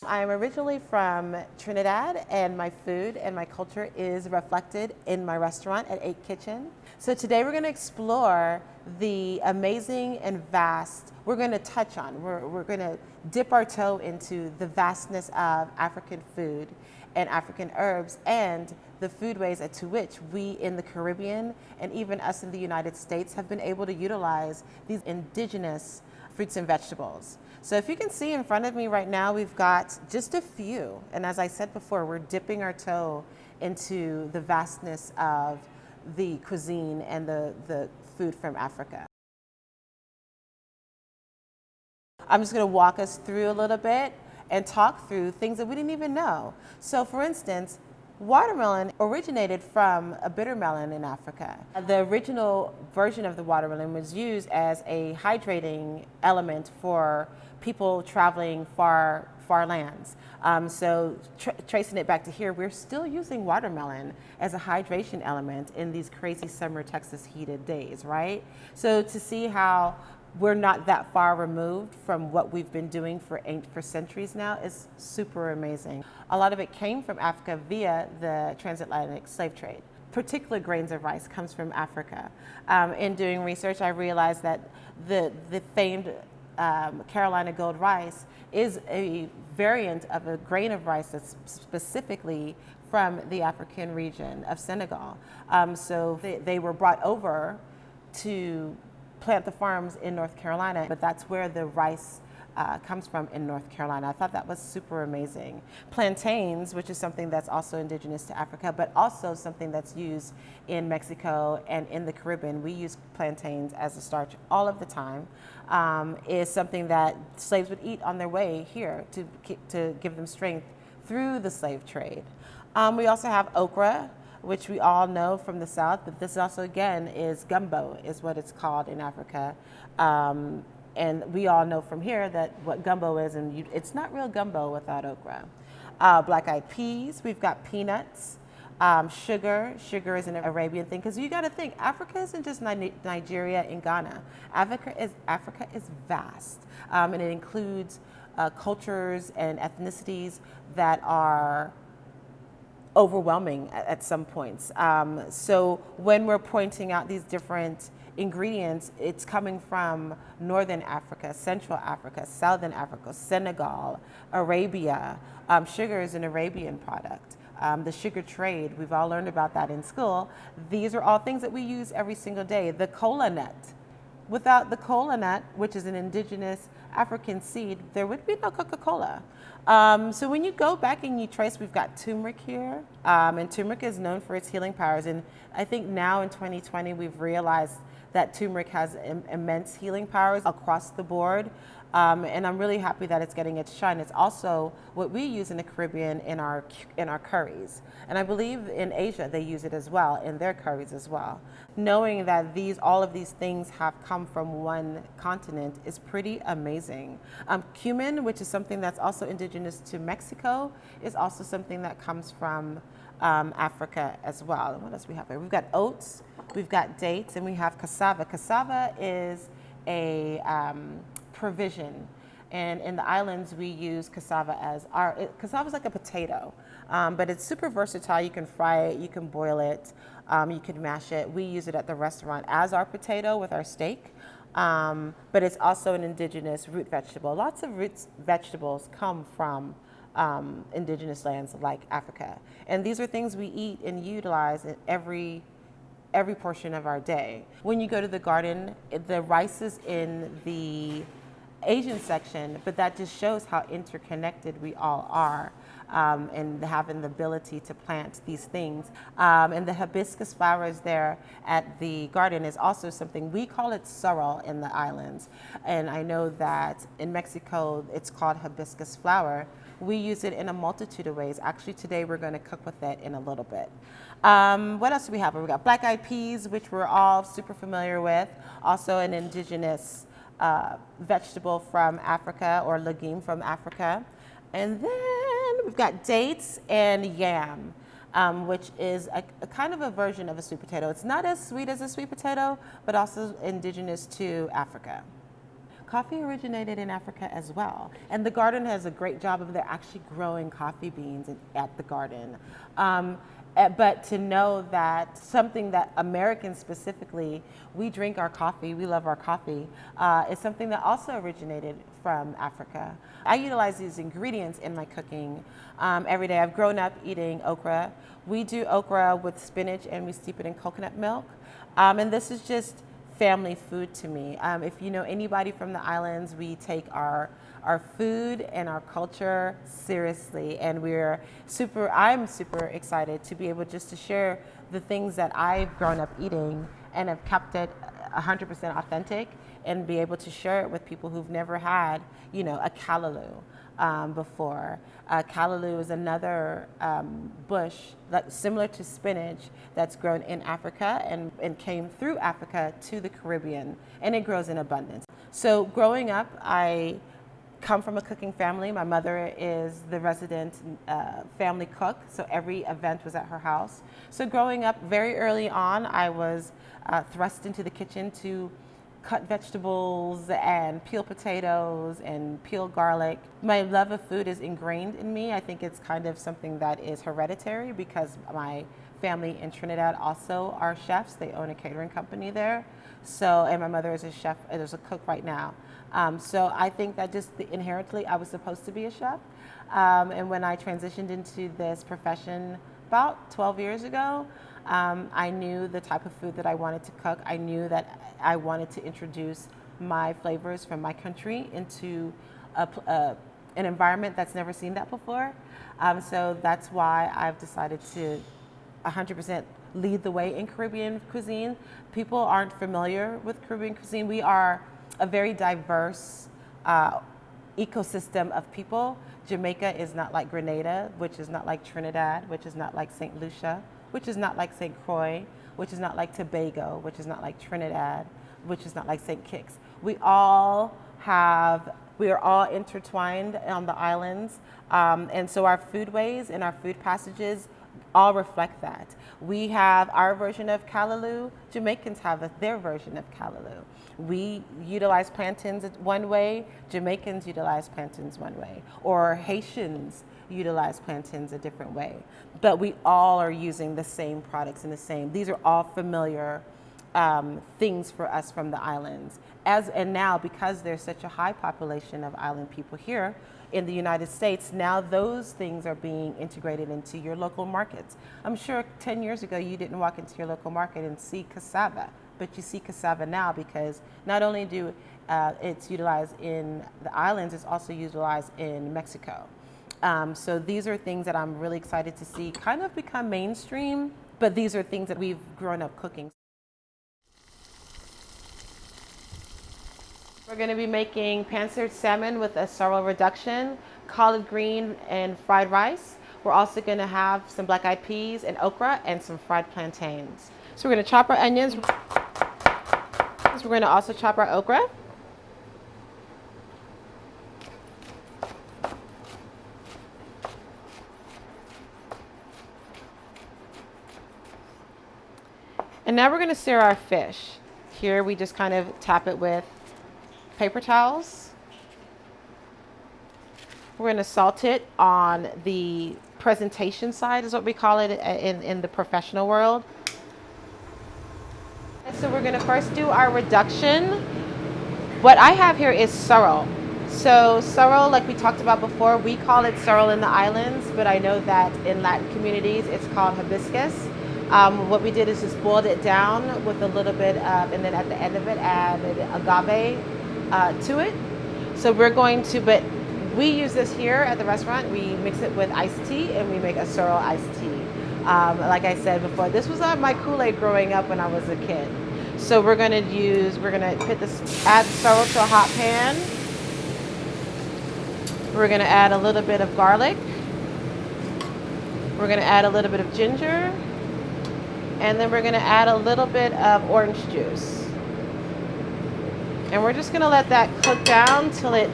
I'm originally from Trinidad, and my food and my culture is reflected in my restaurant at 8 Kitchen. So today we're going to explore the amazing and vast, we're going to touch on, we're going to dip our toe into the vastness of African food and African herbs and the foodways to which we in the Caribbean and even us in the United States have been able to utilize these indigenous fruits and vegetables. So if you can see in front of me right now, we've got just a few. And as I said before, we're dipping our toe into the vastness of the cuisine and the food from Africa. I'm just going to walk us through a little bit and talk through things that we didn't even know. So for instance, watermelon originated from a bitter melon in Africa. The original version of the watermelon was used as a hydrating element for people traveling far lands. Tracing it back to here, we're still using watermelon as a hydration element in these crazy summer Texas heated days, right? So to see how we're not that far removed from what we've been doing for centuries now is super amazing. A lot of it came from Africa via the transatlantic slave trade. Particular grains of rice comes from Africa. In doing research, I realized that the famed Carolina gold rice is a variant of a grain of rice that's specifically from the African region of Senegal. So they were brought over to plant the farms in North Carolina, but that's where the rice comes from in North Carolina. I thought that was super amazing. Plantains, which is something that's also indigenous to Africa, but also something that's used in Mexico and in the Caribbean. We use plantains as a starch all of the time, is something that slaves would eat on their way here to give them strength through the slave trade. We also have okra, which we all know from the South, but this also again is gumbo, is what it's called in Africa. And we all know from here that what gumbo is, and it's not real gumbo without okra. Black-eyed peas, we've got peanuts, sugar. Sugar is an Arabian thing, because you gotta think, Africa isn't just Nigeria and Ghana. Africa is vast, and it includes cultures and ethnicities that are overwhelming at some points. So when we're pointing out these different ingredients, it's coming from Northern Africa, Central Africa, Southern Africa, Senegal, Arabia. Sugar is an Arabian product. The sugar trade, we've all learned about that in school. These are all things that we use every single day. The kola nut. Without the kola nut, which is an indigenous African seed, there would be no Coca-Cola. So when you go back and you trace, we've got turmeric here, and turmeric is known for its healing powers. And I think now in 2020, we've realized that turmeric has immense healing powers across the board. And I'm really happy that it's getting its shine. It's also what we use in the Caribbean in our curries. And I believe in Asia, they use it as well, in their curries as well. Knowing that all of these things have come from one continent is pretty amazing. Cumin, which is something that's also indigenous to Mexico, is also something that comes from Africa as well. And what else we have here? We've got oats, we've got dates, and we have cassava. Cassava is a provision. And in the islands, we use cassava as cassava is like a potato, but it's super versatile. You can fry it, you can boil it, you can mash it. We use it at the restaurant as our potato with our steak, but it's also an indigenous root vegetable. Lots of root vegetables come from indigenous lands like Africa. And these are things we eat and utilize in every portion of our day. When you go to the garden, the rice is in the Asian section, but that just shows how interconnected we all are, and having the ability to plant these things. And the hibiscus flowers there at the garden is also something, we call it sorrel in the islands. And I know that in Mexico, it's called hibiscus flower. We use it in a multitude of ways. Actually, today we're going to cook with it in a little bit. What else do we have? We got black-eyed peas, which we're all super familiar with. Also an indigenous vegetable from Africa, or legume from Africa. And then we've got dates and yam, which is a kind of a version of a sweet potato. It's not as sweet as a sweet potato, but also indigenous to Africa. coffee originated in Africa as well. And the garden has a great job of they're actually growing coffee beans at the garden. But to know that something that Americans specifically, we drink our coffee, we love our coffee, is something that also originated from Africa. I utilize these ingredients in my cooking every day. I've grown up eating okra. We do okra with spinach and we steep it in coconut milk. And this is just family food to me. If you know anybody from the islands, we take our food and our culture seriously, and I'm super excited to be able just to share the things that I've grown up eating and have kept it 100% authentic, and be able to share it with people who've never had, a callaloo before. Callaloo is another bush that's similar to spinach that's grown in Africa and came through Africa to the Caribbean, and it grows in abundance. So growing up, I come from a cooking family. My mother is the resident family cook, so every event was at her house. So growing up, very early on, I was thrust into the kitchen to cut vegetables and peel potatoes and peel garlic. My love of food is ingrained in me. I think it's kind of something that is hereditary because my family in Trinidad also are chefs. They own a catering company there. So, and my mother is a chef, is a cook right now. So I think that just inherently I was supposed to be a chef. And when I transitioned into this profession about 12 years ago, I knew the type of food that I wanted to cook. I knew that I wanted to introduce my flavors from my country into an environment that's never seen that before. So that's why I've decided to 100% lead the way in Caribbean cuisine. People aren't familiar with Caribbean cuisine. We are a very diverse ecosystem of people. Jamaica is not like Grenada, which is not like Trinidad, which is not like St. Lucia, which is not like St. Croix, which is not like Tobago, which is not like Trinidad, which is not like St. Kitts. We are all intertwined on the islands, and so our foodways and our food passages all reflect that. We have our version of callaloo. Jamaicans have their version of callaloo. We utilize plantains one way, Jamaicans utilize plantains one way, or Haitians utilize plantains a different way. But we all are using the same products and these are all familiar things for us from the islands. And now, because there's such a high population of island people here in the United States, now those things are being integrated into your local markets. I'm sure 10 years ago you didn't walk into your local market and see cassava, but you see cassava now because not only do it's utilized in the islands, it's also utilized in Mexico. So these are things that I'm really excited to see kind of become mainstream, but these are things that we've grown up cooking. We're going to be making pan-seared salmon with a sorrel reduction, collard green, and fried rice. We're also going to have some black-eyed peas and okra and some fried plantains. So we're going to chop our onions. We're going to also chop our okra. And now we're going to sear our fish. Here we just kind of tap it with paper towels. We're going to salt it on the presentation side, is what we call it in the professional world. And so we're going to first do our reduction. What I have here is sorrel. So sorrel, like we talked about before, we call it sorrel in the islands, but I know that in Latin communities it's called hibiscus. What we did is just boiled it down with a little bit of, and then at the end of it added agave to it. So we're going to, but we use this here at the restaurant. We mix it with iced tea and we make a sorrel iced tea. Like I said before, this was my Kool-Aid growing up when I was a kid. So we're gonna add sorrel to a hot pan. We're gonna add a little bit of garlic. We're gonna add a little bit of ginger. And then we're gonna add a little bit of orange juice. And we're just gonna let that cook down till it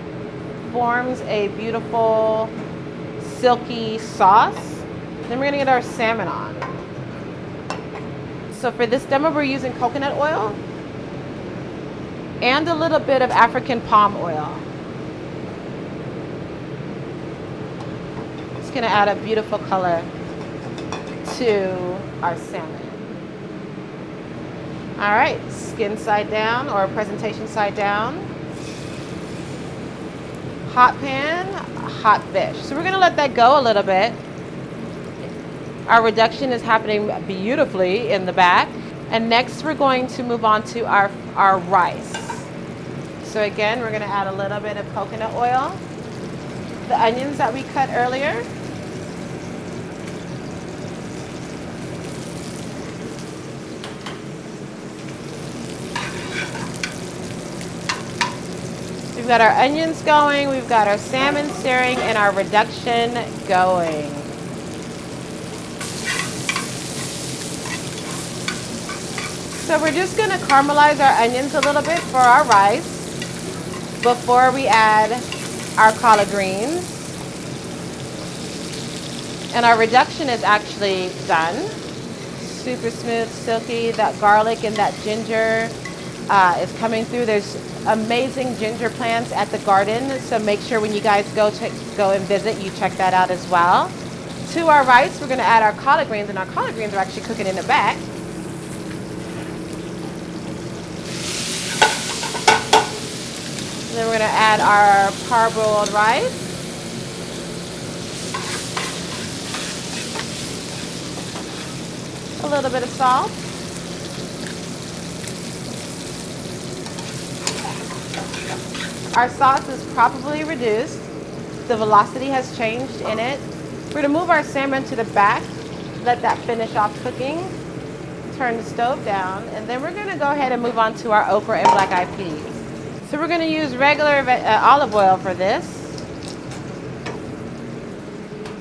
forms a beautiful silky sauce. Then we're gonna get our salmon on. So for this demo, we're using coconut oil. and a little bit of African palm oil. It's gonna add a beautiful color to our salmon. All right, skin side down or presentation side down. Hot pan, hot fish. So we're gonna let that go a little bit. Our reduction is happening beautifully in the back. And next we're going to move on to our rice. So again, we're gonna add a little bit of coconut oil. The onions that we cut earlier. We've got our onions going, we've got our salmon searing, and our reduction going. So we're just gonna caramelize our onions a little bit for our rice before we add our collard greens. And our reduction is actually done. Super smooth, silky. That garlic and that ginger is coming through. There's amazing ginger plants at the garden, so make sure when you guys go and visit, you check that out as well. To our rice, we're going to add our collard greens, and our collard greens are actually cooking in the back. And then we're going to add our parboiled rice. A little bit of salt. Our sauce is probably reduced. The velocity has changed in it. We're gonna move our salmon to the back, let that finish off cooking, turn the stove down, and then we're gonna go ahead and move on to our okra and black eyed peas. So we're gonna use regular olive oil for this,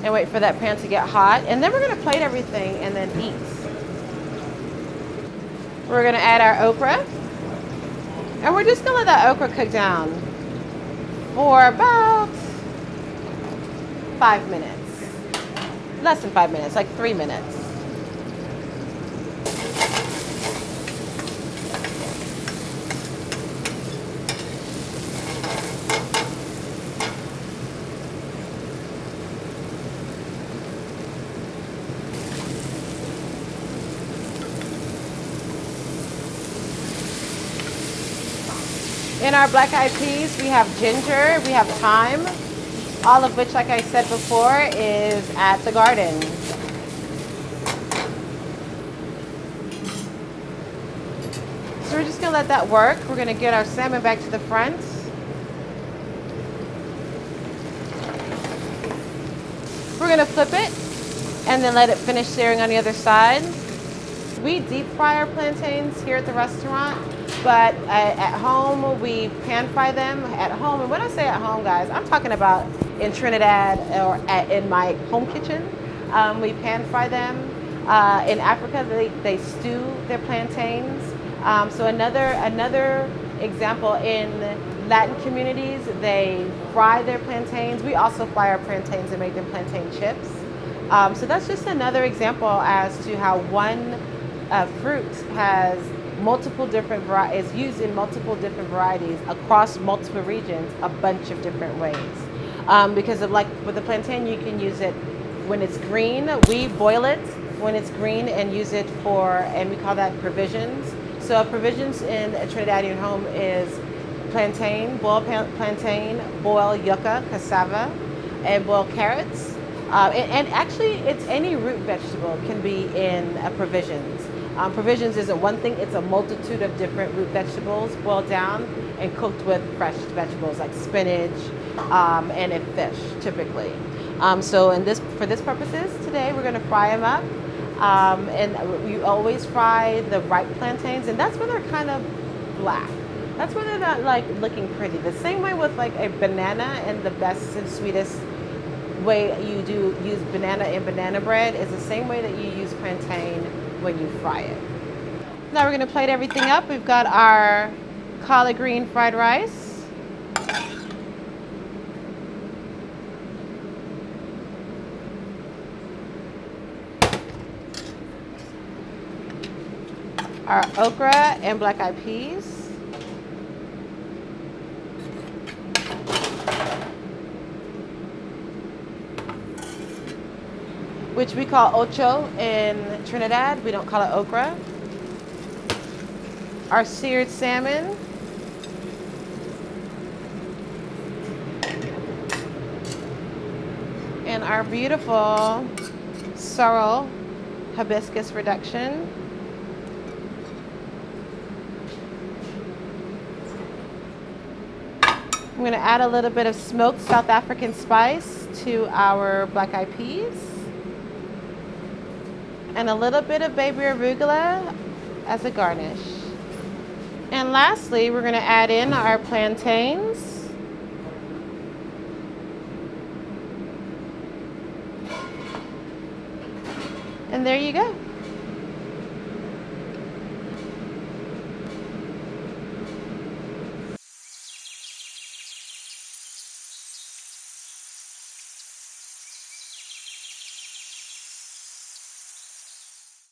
and wait for that pan to get hot, and then we're gonna plate everything and then eat. We're gonna add our okra, and we're just gonna let that okra cook down for about 5 minutes. Less than 5 minutes, like 3 minutes. In our black eyed peas, we have ginger, we have thyme, all of which, like I said before, is at the garden. So we're just gonna let that work. We're gonna get our salmon back to the front. We're gonna flip it and then let it finish searing on the other side. We deep fry our plantains here at the restaurant, but at home we pan fry them at home. And when I say at home, guys, I'm talking about in Trinidad or in my home kitchen. We pan fry them. In Africa, they stew their plantains. So another example, in Latin communities, they fry their plantains. We also fry our plantains and make them plantain chips. So that's just another example as to how one fruit has multiple different is used in multiple different varieties across multiple regions, a bunch of different ways. Because of, like with the plantain, you can use it when it's green. We boil it when it's green and use it for, and we call that provisions. So provisions in a Trinidadian home is plantain, boil plantain, boil yucca, cassava, and boil carrots. And actually, it's any root vegetable can be in provisions. Provisions isn't one thing, it's a multitude of different root vegetables boiled down and cooked with fresh vegetables like spinach and a fish, typically. So for this purposes, today we're gonna fry them up. And you always fry the ripe plantains, and that's when they're kind of black. That's when they're not like looking pretty. The same way with like a banana, and the best and sweetest way you do use banana in banana bread is the same way that you use plantain when you fry it. Now we're going to plate everything up. We've got our collard green fried rice. Our okra and black eyed peas. which we call ocho in Trinidad. We don't call it okra. Our seared salmon. And our beautiful sorrel hibiscus reduction. I'm going to add a little bit of smoked South African spice to our black eyed peas. And a little bit of baby arugula as a garnish. And lastly, we're going to add in our plantains. And there you go.